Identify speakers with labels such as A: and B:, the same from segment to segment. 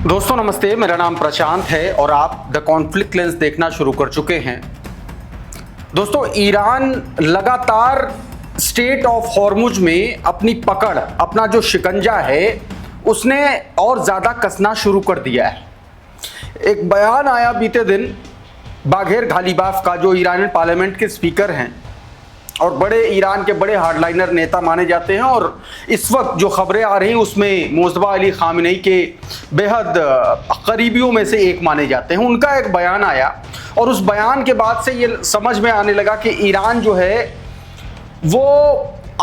A: दोस्तों नमस्ते, मेरा नाम प्रशांत है और आप द कॉन्फ्लिक्ट लेंस देखना शुरू कर चुके हैं। दोस्तों, ईरान लगातार स्ट्रेट ऑफ हॉर्मुज में अपनी पकड़, अपना जो शिकंजा है उसने और ज़्यादा कसना शुरू कर दिया है। एक बयान आया बीते दिन बाघेर घालीबाफ का, जो ईरानी पार्लियामेंट के स्पीकर हैं और बड़े ईरान के बड़े हार्डलाइनर नेता माने जाते हैं, और इस वक्त जो खबरें आ रही हैं उसमें मुस्तफा अली खामेनी के बेहद करीबियों में से एक माने जाते हैं। उनका एक बयान आया और उस बयान के बाद से ये समझ में आने लगा कि ईरान जो है वो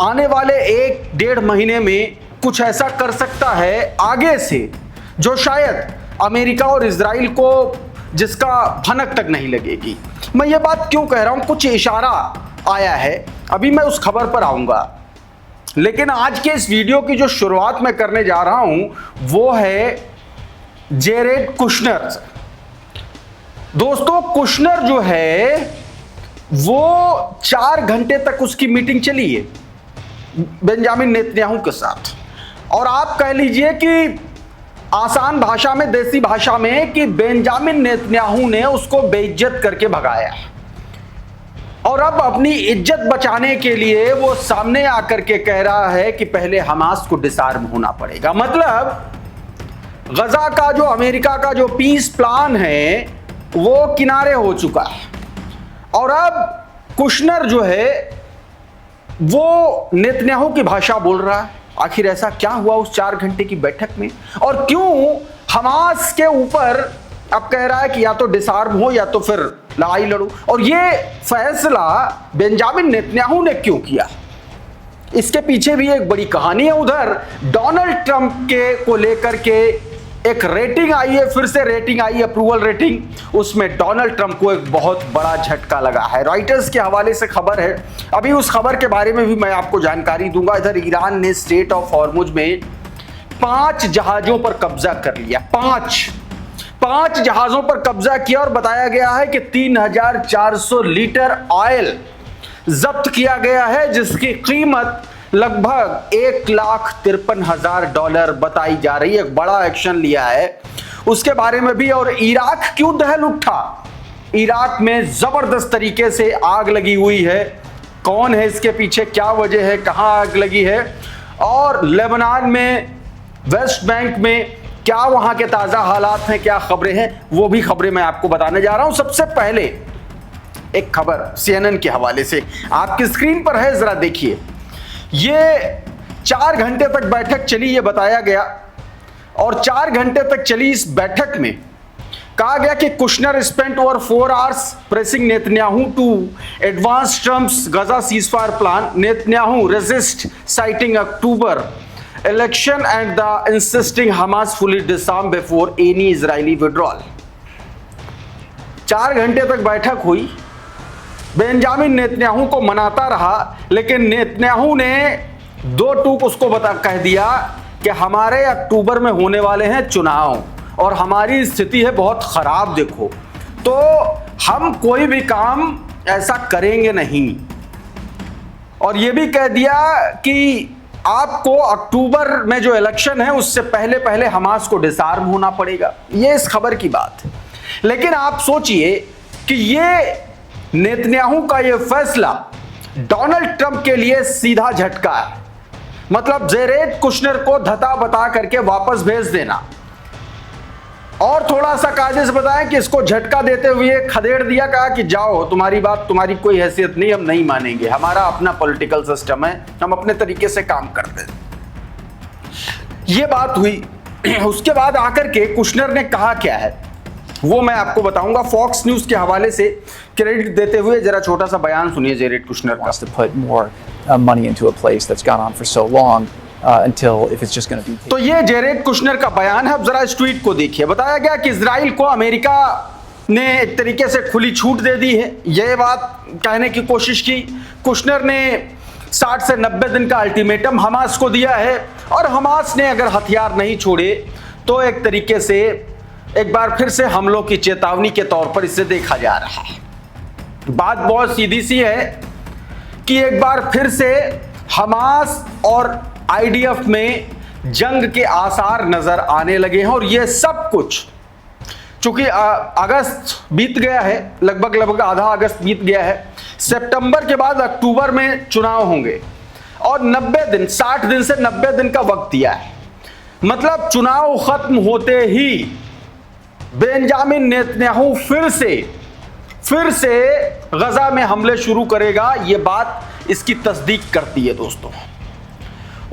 A: आने वाले 1-1.5 महीने में कुछ ऐसा कर सकता है आगे से जो शायद अमेरिका और इजराइल को जिसका भनक तक नहीं लगेगी। मैं ये बात क्यों कह रहा हूँ, कुछ इशारा आया है, अभी मैं उस खबर पर आऊंगा। लेकिन आज के इस वीडियो की जो शुरुआत मैं करने जा रहा हूं वो है जेरेड कुशनर। दोस्तों, कुशनर जो है वो 4 घंटे तक उसकी मीटिंग चली है बेंजामिन नेतन्याहू के साथ, और आप कह लीजिए कि आसान भाषा में, देसी भाषा में, कि बेंजामिन नेतन्याहू ने उसको बेइज्जत करके भगाया है। और अब अपनी इज्जत बचाने के लिए वो सामने आकर के कह रहा है कि पहले हमास को डिसआर्म होना पड़ेगा। मतलब गजा का जो अमेरिका का जो पीस प्लान है वो किनारे हो चुका है, और अब कुशनर जो है वो नेतन्याहू की भाषा बोल रहा है। आखिर ऐसा क्या हुआ उस 4 घंटे की बैठक में, और क्यों हमास के ऊपर अब कह रहा है कि या तो डिसआर्म हो या तो फिर लड़ाई लड़ो। और ये फैसला बेंजामिन नेतन्याहू ने क्यों किया, इसके पीछे भी एक बड़ी कहानी है। उधर डोनाल्ड ट्रंप के को लेकर के एक रेटिंग आई है, फिर से रेटिंग आई, अप्रूवल रेटिंग। उसमें डोनाल्ड ट्रंप को एक बहुत बड़ा झटका लगा है। रॉयटर्स के हवाले से खबर है, अभी उस खबर के बारे में भी मैं आपको जानकारी दूंगा। इधर ईरान ने स्ट्रेट ऑफ हॉर्मुज में 5 जहाजों पर कब्जा कर लिया। 5 जहाजों पर कब्जा किया, और बताया गया है कि 3400 लीटर ऑयल जब्त किया गया है, जिसकी कीमत लगभग $1,53,000 बताई जा रही है। एक बड़ा एक्शन लिया है उसके बारे में भी। और इराक क्यों दहल उठा, इराक में जबरदस्त तरीके से आग लगी हुई है। कौन है इसके पीछे, क्या वजह है, कहां आग लगी है, और लेबनान में, वेस्ट बैंक में क्या वहां के ताजा हालात हैं, क्या खबरें हैं, वो भी खबरें मैं आपको बताने जा रहा हूं। सबसे पहले एक खबर CNN के हवाले से आपकी स्क्रीन पर है, जरा देखिए। ये 4 घंटे तक बैठक चली, ये बताया गया, और 4 घंटे तक चली इस बैठक में कहा गया कि Kushner spent over 4 hours pressing Netanyahu to advance terms Gaza ceasefire plan. Netanyahu resist citing October election and the insisting Hamas fully disarm before any Israeli withdrawal। 4 घंटे तक बैठक हुई, बेंजामिन नेतन्याहू को मनाता रहा, लेकिन नेतन्याहू ने 2 टूक उसको कह दिया कि हमारे अक्टूबर में होने वाले हैं चुनाव और हमारी स्थिति है बहुत खराब, देखो, तो हम कोई भी काम ऐसा करेंगे नहीं। और यह भी कह दिया कि आपको अक्टूबर में जो इलेक्शन है उससे पहले पहले हमास को डिसआर्म होना पड़ेगा। ये इस खबर की बात है। लेकिन आप सोचिए कि ये नेतन्याहू का ये फैसला डोनाल्ड ट्रंप के लिए सीधा झटका है। मतलब जेरेड कुशनर को धता बता करके वापस भेज देना, और थोड़ा सा कायदे से बताएं कि इसको झटका देते हुए खदेड़ दिया, कहा कि जाओ, तुम्हारी बात, तुम्हारी कोई हैसियत नहीं, हम नहीं मानेंगे, हमारा अपना पॉलिटिकल सिस्टम है, हम अपने तरीके से काम करते हैं। ये बात हुई। उसके बाद आकर के कुशनर ने कहा क्या है वो मैं आपको बताऊंगा। फॉक्स न्यूज के हवाले से क्रेडिट देते हुए जरा छोटा सा बयान सुनिए जेरेड कुशनर का। तो ये जेरेड कुशनर का बयान है। अब जरा इस ट्वीट को देखिए। बताया गया कि इजराइल को अमेरिका ने एक तरीके से खुली छूट दे दी है, यह बात कहने की कोशिश की। कुशनर ने 60 से 90 दिन का अल्टीमेटम हमास को दिया है, और हमास ने अगर हथियार नहीं छोड़े तो एक तरीके से एक बार फिर से हमलों की चेतावनी के तौर पर इसे देखा जा रहा है। बात बहुत सीधी सी है कि एक बार फिर से हमास और IDF में जंग के आसार नजर आने लगे हैं। और ये सब कुछ चूंकि अगस्त बीत गया है, लगभग आधा अगस्त बीत गया है, सितंबर के बाद अक्टूबर में चुनाव होंगे और 90 दिन 60 दिन से 90 दिन का वक्त दिया है। मतलब चुनाव खत्म होते ही बेंजामिन नेतन्याहू फिर से गजा में हमले शुरू करेगा। यह बात इसकी तस्दीक करती है दोस्तों।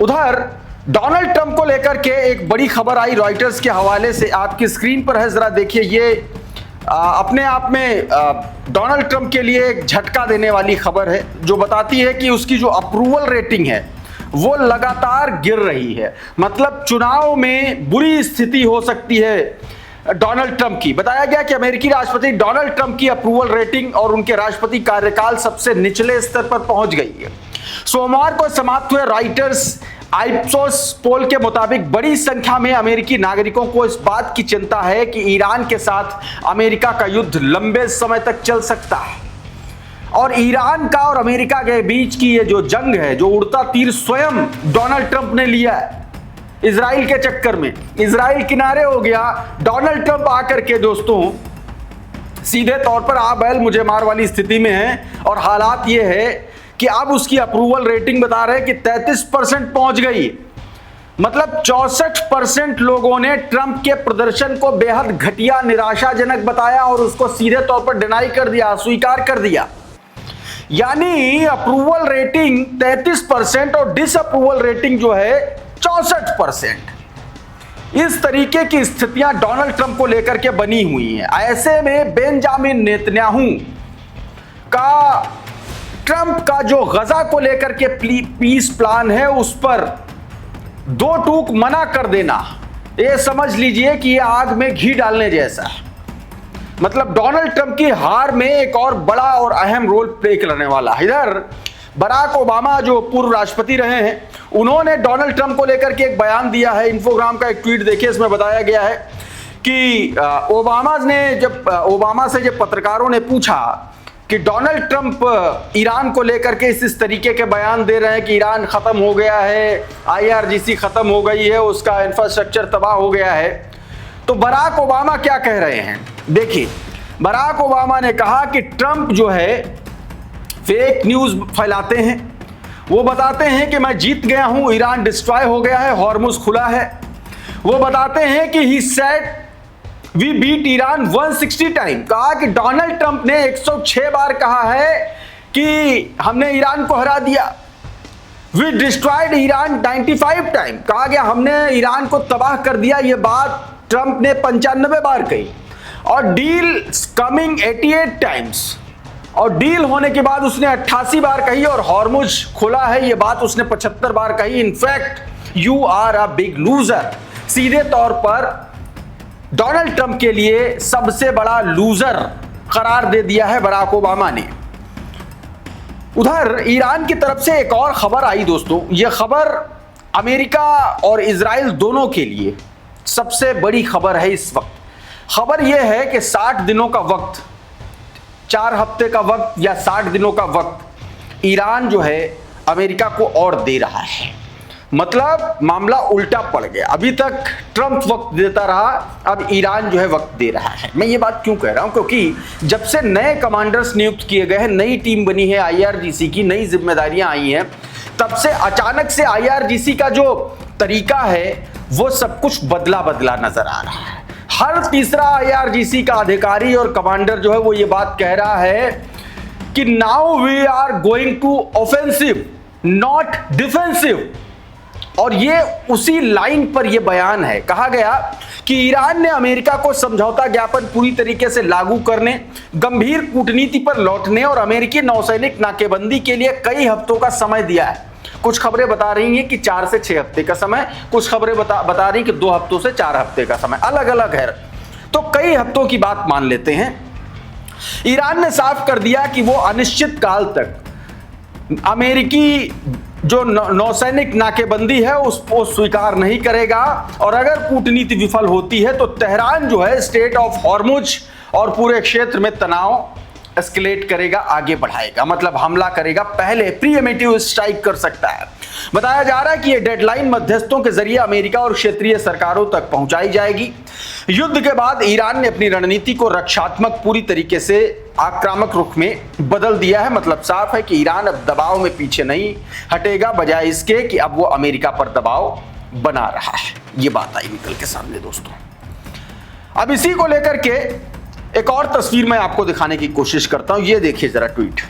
A: उधर डोनाल्ड ट्रंप को लेकर के एक बड़ी खबर आई रॉयटर्स के हवाले से, आपकी स्क्रीन पर है, जरा देखिए। ये अपने आप में डोनाल्ड ट्रंप के लिए एक झटका देने वाली खबर है, जो बताती है कि उसकी जो अप्रूवल रेटिंग है वो लगातार गिर रही है। मतलब चुनाव में बुरी स्थिति हो सकती है डोनाल्ड ट्रंप की। बताया गया कि अमेरिकी राष्ट्रपति डोनाल्ड ट्रंप की अप्रूवल रेटिंग और उनके राष्ट्रपति कार्यकाल सबसे निचले स्तर पर पहुंच गई है। सोमवार को समाप्त हुए रॉयटर्स आइप्सोस पोल के मुताबिक बड़ी संख्या में अमेरिकी नागरिकों को इस बात की चिंता है कि ईरान के साथ अमेरिका का युद्ध लंबे समय तक चल सकता है और ईरान का और अमेरिका के बीच की ये जो जंग है, जो उड़ता तीर स्वयं डोनाल्ड ट्रंप ने लिया है इजराइल के चक्कर में। इजराइल किनारे हो गया, डोनाल्ड ट्रंप आकर के दोस्तों सीधे तौर पर आ बैल मुझे मार वाली स्थिति में है। और हालात ये है कि अब उसकी अप्रूवल रेटिंग बता रहे हैं कि 33% पहुंच गई। मतलब 64% लोगों ने ट्रंप के प्रदर्शन को बेहद घटिया, निराशाजनक बताया और उसको सीधे तौर पर डिनाई कर दिया, अस्वीकार कर दिया। यानी अप्रूवल रेटिंग 33% और डिसअप्रूवल रेटिंग जो है 64%। इस तरीके की स्थितियां डोनाल्ड ट्रंप को लेकर के बनी हुई हैं। ऐसे में बेंजामिन नेतन्याहू का ट्रंप का जो गजा को लेकर के पीस प्लान है उस पर दो टूक मना कर देना, ये समझ लीजिए कि ये आग में घी डालने जैसा है। मतलब डोनाल्ड ट्रंप की हार में एक और बड़ा और अहम रोल प्ले करने वाला है। इधर बराक ओबामा जो पूर्व राष्ट्रपति रहे हैं, उन्होंने डोनाल्ड ट्रंप को लेकर के एक बयान दिया है। इन्फोग्राम का एक ट्वीट देखिए, इसमें बताया गया है कि ओबामा से जब पत्रकारों ने पूछा कि डोनाल्ड ट्रंप ईरान को लेकर के इस तरीके के बयान दे रहे हैं कि ईरान खत्म हो गया है, IRGC खत्म हो गई है, उसका इंफ्रास्ट्रक्चर तबाह हो गया है, तो बराक ओबामा क्या कह रहे हैं। देखिए, बराक ओबामा ने कहा कि ट्रंप जो है फेक न्यूज फैलाते हैं। वो बताते हैं कि मैं जीत गया हूं, ईरान डिस्ट्रॉय हो गया है, हॉर्मुज खुला है। वो बताते हैं कि he said we beat Iran 160 time. कहा कि डोनाल्ड ट्रंप ने 106 बार कहा है कि हमने ईरान को हरा दिया। We destroyed Iran 95 time. कहा गया हमने ईरान को तबाह कर दिया। ये बात ट्रंप ने 95 बार कही। और डील कमिंग 88 टाइम्स, और डील होने के बाद उसने 88 बार कही। और हॉर्मुज खुला है, ये बात उसने 75 बार कही। In fact you are a big loser. सीधे तौर पर डोनाल्ड ट्रंप के लिए सबसे बड़ा लूजर करार दे दिया है बराक ओबामा ने। उधर ईरान की तरफ से एक और खबर आई दोस्तों। यह खबर अमेरिका और इजराइल दोनों के लिए सबसे बड़ी खबर है इस वक्त। खबर यह है कि 60 दिनों का वक्त, 4 हफ्ते का वक्त या 60 दिनों का वक्त ईरान जो है अमेरिका को और दे रहा है। मतलब मामला उल्टा पड़ गया। अभी तक ट्रंप वक्त देता रहा, अब ईरान जो है वक्त दे रहा है। मैं ये बात क्यों कह रहा हूं, क्योंकि जब से नए कमांडर्स नियुक्त किए गए हैं, नई टीम बनी है, IRGC की नई जिम्मेदारियां आई हैं, तब से अचानक से IRGC का जो तरीका है वो सब कुछ बदला बदला नजर आ रहा है। हर तीसरा IRGC का अधिकारी और कमांडर जो है वो ये बात कह रहा है कि now we are going to offensive not defensive. और ये उसी लाइन पर यह बयान है। कहा गया कि ईरान ने अमेरिका को समझौता ज्ञापन पूरी तरीके से लागू करने, गंभीर कूटनीति पर लौटने और अमेरिकी नौसैनिक नाकेबंदी के लिए कई हफ्तों का समय दिया है। कुछ खबरें बता रही हैं कि 4 से 6 हफ्ते का समय, कुछ खबरें बता रही कि 2 हफ्तों से 4 हफ्ते का समय, अलग अलग है। तो कई हफ्तों की बात मान लेते हैं। ईरान ने साफ कर दिया कि वो अनिश्चित काल तक अमेरिकी जो नौसैनिक नाकेबंदी है उसको स्वीकार नहीं करेगा। और अगर कूटनीति विफल होती है तो तेहरान जो है स्टेट ऑफ हॉर्मुज और पूरे क्षेत्र में तनाव एस्केलेट करेगा, आगे बढ़ाएगा, मतलब हमला करेगा, पहले प्रीएम्प्टिव स्ट्राइक कर सकता है। बताया जा रहा है कि यह डेडलाइन मध्यस्थों के जरिए अमेरिका और क्षेत्रीय सरकारों तक पहुंचाई जाएगी। युद्ध के बाद ईरान ने अपनी रणनीति को रक्षात्मक पूरी तरीके से आक्रामक रुख में बदल दिया है। मतलब साफ है कि ईरान अब दबाव में पीछे नहीं हटेगा, बजाय इसके कि अब वो अमेरिका पर दबाव बना रहा है। ये बात आई निकल के सामने दोस्तों। अब इसी को लेकर के एक और तस्वीर मैं आपको दिखाने की कोशिश करता हूं। ये देखिए जरा ट्वीट,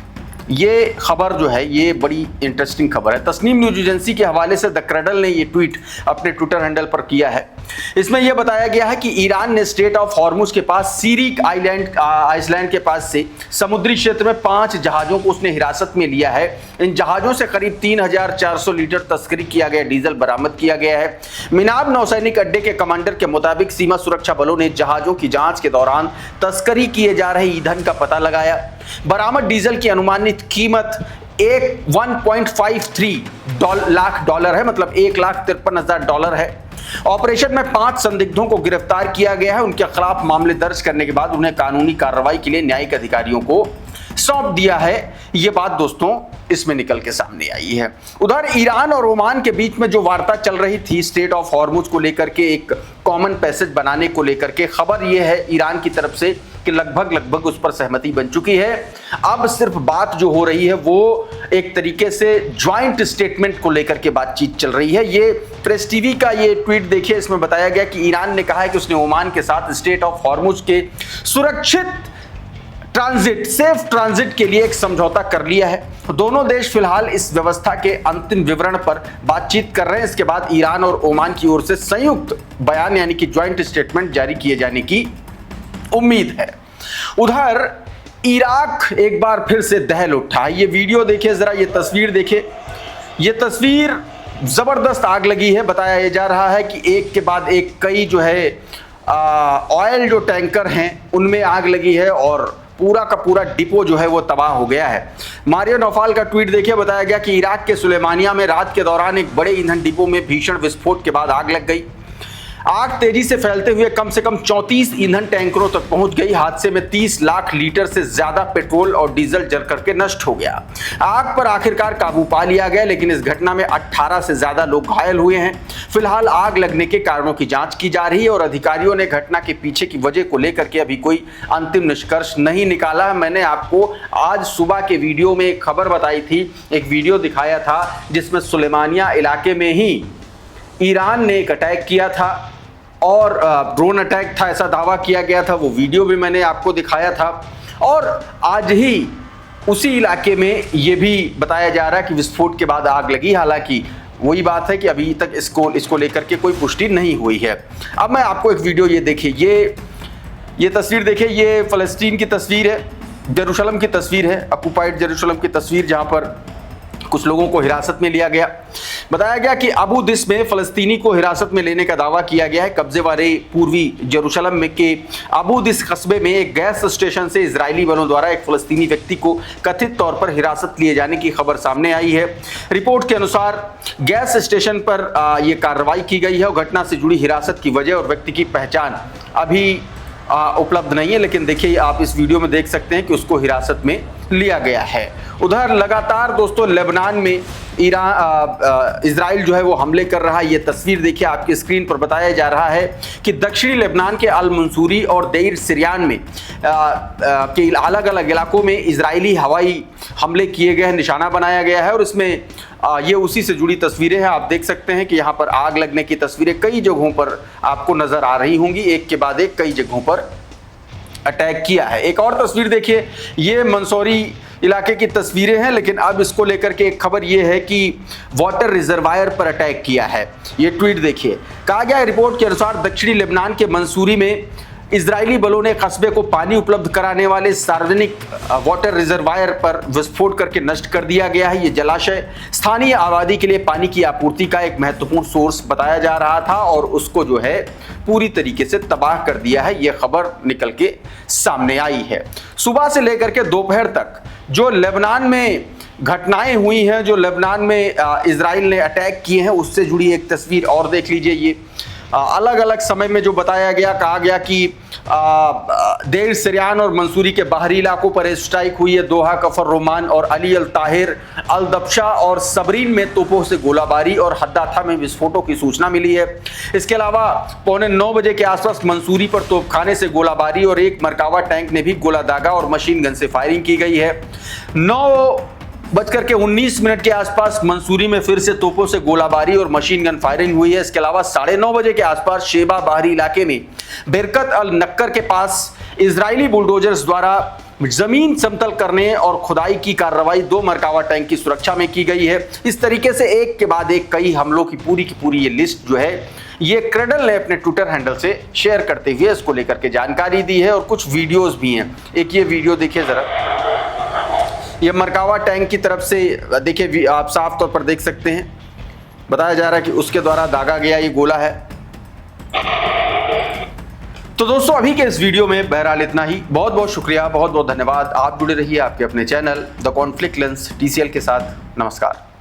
A: ये खबर जो है ये बड़ी इंटरेस्टिंग खबर है। तस्नीम न्यूज एजेंसी के हवाले से द क्रैडल ने ये ट्वीट अपने ट्विटर हैंडल पर किया है। इसमें यह बताया गया है कि ईरान ने स्ट्रेट ऑफ हॉर्मुज के पास सीरिक आइसलैंड के पास से समुद्री क्षेत्र में 5 जहाजों को उसने हिरासत में लिया है। इन जहाजों से करीब 3400 लीटर तस्करी किया गया डीजल बरामद किया गया है। मिनाब नौसैनिक अड्डे के कमांडर के मुताबिक सीमा सुरक्षा बलों ने जहाजों की जांच के दौरान तस्करी किए जा रहे ईंधन का पता लगाया। बरामद डीजल की अनुमानित कीमत 1.53 लाख डॉलर है, मतलब $1,53,000 है। ऑपरेशन में 5 संदिग्धों को गिरफ्तार किया गया है। उनके खिलाफ मामले दर्ज करने के बाद उन्हें कानूनी कार्रवाई के लिए न्यायिक अधिकारियों को सौंप दिया है। ये बात दोस्तों इसमें निकल के सामने आई है। उधर ईरान और ओमान के बीच में जो वार्ता चल रही थी स्ट्रेट ऑफ हॉर्मुज को लेकर के, एक कॉमन पैसेज बनाने को लेकर के, खबर यह है ईरान की तरफ से कि लगभग उस पर सहमति बन चुकी है। अब सिर्फ बात जो हो रही है वो एक तरीके से ज्वाइंट स्टेटमेंट को लेकर के बातचीत चल रही है। ये प्रेस टीवी का ये ट्वीट देखिए, इसमें बताया गया कि ईरान ने कहा है कि उसने ओमान के साथ स्ट्रेट ऑफ हॉर्मुज के सुरक्षित ट्रांजिट, सेफ ट्रांजिट के लिए एक समझौता कर लिया है। दोनों देश फिलहाल इस व्यवस्था के अंतिम विवरण पर बातचीत कर रहे हैं। इसके बाद ईरान और ओमान की ओर से संयुक्त बयान यानी कि ज्वाइंट स्टेटमेंट जारी किए जाने की उम्मीद है। उधर इराक एक बार फिर से दहल उठा। ये वीडियो देखिए जरा, ये तस्वीर देखिए, ये तस्वीर जबरदस्त आग लगी है। बताया जा रहा है कि एक के बाद एक कई जो है ऑयल जो टैंकर हैं उनमें आग लगी है और पूरा का पूरा डिपो जो है वो तबाह हो गया है। मारियो नौफाल का ट्वीट देखिए, बताया गया कि इराक के सुलेमानिया में रात के दौरान एक बड़े ईंधन डिपो में भीषण विस्फोट के बाद आग लग गई। आग तेजी से फैलते हुए कम से कम 34 ईंधन टैंकरों तक पहुंच गई। हादसे में 30 लाख लीटर से ज्यादा पेट्रोल और डीजल जल करके नष्ट हो गया। आग पर आखिरकार काबू पा लिया गया, लेकिन इस घटना में 18 से ज्यादा लोग घायल हुए हैं। फिलहाल आग लगने के कारणों की जांच की जा रही है और अधिकारियों ने घटना के पीछे की वजह को लेकर के अभी कोई अंतिम निष्कर्ष नहीं निकाला है। मैंने आपको आज सुबह के वीडियो में एक खबर बताई थी, एक वीडियो दिखाया था जिसमें सुलेमानिया इलाके में ही ईरान ने एक अटैक किया था और ड्रोन अटैक था, ऐसा दावा किया गया था। वो वीडियो भी मैंने आपको दिखाया था। और आज ही उसी इलाके में ये भी बताया जा रहा है कि विस्फोट के बाद आग लगी। हालांकि वही बात है कि अभी तक इसको लेकर के कोई पुष्टि नहीं हुई है। अब मैं आपको एक वीडियो ये देखिए, ये तस्वीर देखिए, ये फ़लस्तीन की तस्वीर है, जेरूशलम की तस्वीर है, ऑक्युपाइड जेरूशलम की तस्वीर, जहाँ पर कुछ लोगों को हिरासत में लिया गया। बताया गया कि अबू दिस में फ़लस्तीनी को हिरासत में लेने का दावा किया गया है। कब्जे वाले पूर्वी जेरूशलम में के अबू दिस कस्बे में एक गैस स्टेशन से इजरायली बलों द्वारा एक फ़लस्तीनी व्यक्ति को कथित तौर पर हिरासत लिए जाने की खबर सामने आई है। रिपोर्ट के अनुसार गैस स्टेशन पर यह कार्रवाई की गई है और घटना से जुड़ी हिरासत की वजह और व्यक्ति की पहचान अभी उपलब्ध नहीं है, लेकिन देखिए आप इस वीडियो में देख सकते हैं कि उसको हिरासत में लिया गया है। उधर लगातार दोस्तों लेबनान में इजराइल जो है वो हमले कर रहा है। ये तस्वीर देखिए आपकी स्क्रीन पर, बताया जा रहा है कि दक्षिणी लेबनान के अल मंसूरी और देर सिरियान में के अलग अलग इलाकों में इजरायली हवाई हमले किए गए हैं, निशाना बनाया गया है। और इसमें ये उसी से जुड़ी तस्वीरें हैं। आप देख सकते हैं कि यहाँ पर आग लगने की तस्वीरें कई जगहों पर आपको नजर आ रही होंगी। एक के बाद एक कई जगहों पर अटैक किया है। एक और तस्वीर देखिए, ये मंसूरी इलाके की तस्वीरें हैं, लेकिन अब इसको लेकर के एक खबर ये है कि वाटर रिजर्वायर पर अटैक किया है। ये ट्वीट देखिए, कहा गया है रिपोर्ट के अनुसार दक्षिणी लेबनान के मंसूरी में इजरायली बलों ने कस्बे को पानी उपलब्ध कराने वाले सार्वजनिक वाटर रिजर्वायर पर विस्फोट करके नष्ट कर दिया गया है। ये जलाशय स्थानीय आबादी के लिए पानी की आपूर्ति का एक महत्वपूर्ण सोर्स बताया जा रहा था और उसको जो है पूरी तरीके से तबाह कर दिया है। ये खबर निकल के सामने आई है। सुबह से लेकर के दोपहर तक जो लेबनान में घटनाएं हुई हैं, जो लेबनान में इजराइल ने अटैक किए हैं, उससे जुड़ी एक तस्वीर और देख लीजिए। ये अलग अलग समय में जो बताया गया, कहा गया कि देर सिरियान और मंसूरी के बाहरी इलाकों पर एयर स्ट्राइक हुई है। दोहा, कफर रोमान और अली अल ताहिर, अल दबशा और सबरीन में तोपों से गोलाबारी और हद्दाथा में विस्फोटों की सूचना मिली है। इसके अलावा 9:15 बजे के आसपास मंसूरी पर तोपखाने से गोलाबारी और एक मरकावा टैंक ने भी गोला दागा और मशीन गन से फायरिंग की गई है। 9:19 के आसपास मंसूरी में फिर से तोपों से गोलाबारी और मशीन गन फायरिंग हुई है। इसके अलावा 9:30 बजे के आसपास शेबा बाहरी इलाके में बिरकत अल नक्कर के पास इजरायली बुलडोजर्स द्वारा जमीन समतल करने और खुदाई की कार्रवाई 2 मरकावा टैंक की सुरक्षा में की गई है। इस तरीके से एक के बाद एक कई हमलों की पूरी ये लिस्ट जो है ये क्रेडल ने अपने ट्विटर हैंडल से शेयर करते हुए इसको लेकर के जानकारी दी है और कुछ वीडियोस भी हैं। एक ये वीडियो देखिए जरा, ये मरकावा टैंक की तरफ से देखिए, आप साफ तौर पर देख सकते हैं, बताया जा रहा है कि उसके द्वारा दागा गया ये गोला है। तो दोस्तों अभी के इस वीडियो में बहरहाल इतना ही। बहुत बहुत शुक्रिया, बहुत बहुत धन्यवाद। आप जुड़े रहिए आपके अपने channel the conflict lens TCL के साथ। नमस्कार।